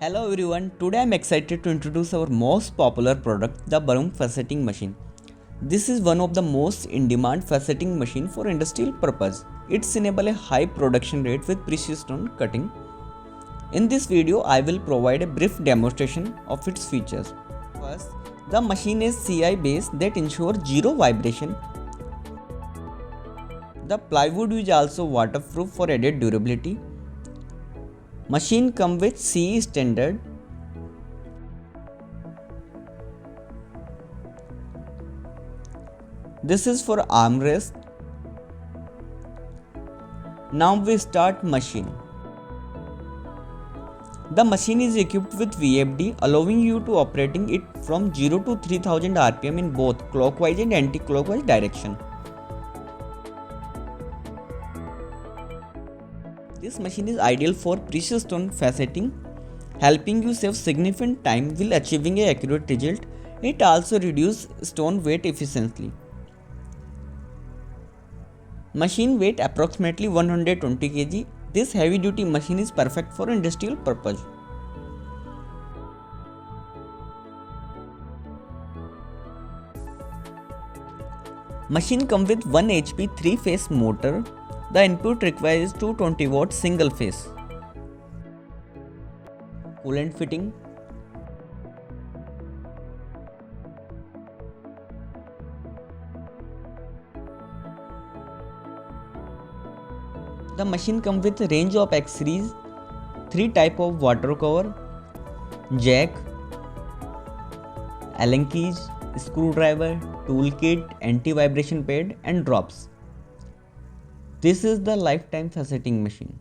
Hello everyone, today I am excited to introduce our most popular product, the Brahm Faceting machine. This is one of the most in-demand faceting machine for industrial purpose. It's enable a high production rate with precious stone cutting. In this video, I will provide a brief demonstration of its features. First, the machine is CI based that ensures zero vibration. The plywood is also waterproof for added durability. Machine comes with CE standard. This is for armrest. Now we start machine. The machine is equipped with VFD, allowing you to operating it from 0 to 3000 RPM in both clockwise and anti-clockwise direction. This machine is ideal for precious stone faceting, helping you save significant time while achieving an accurate result. It also reduces stone weight efficiently. Machine weight approximately 120 kg. This heavy duty machine is perfect for industrial purpose. Machine comes with 1 HP 3-phase motor. The input requires 220 watt single phase. Coolant fitting. The machine comes with a range of accessories, 3 type of water cover, jack, Allen keys, screwdriver, toolkit, anti-vibration pad and drops. This is the lifetime faceting machine.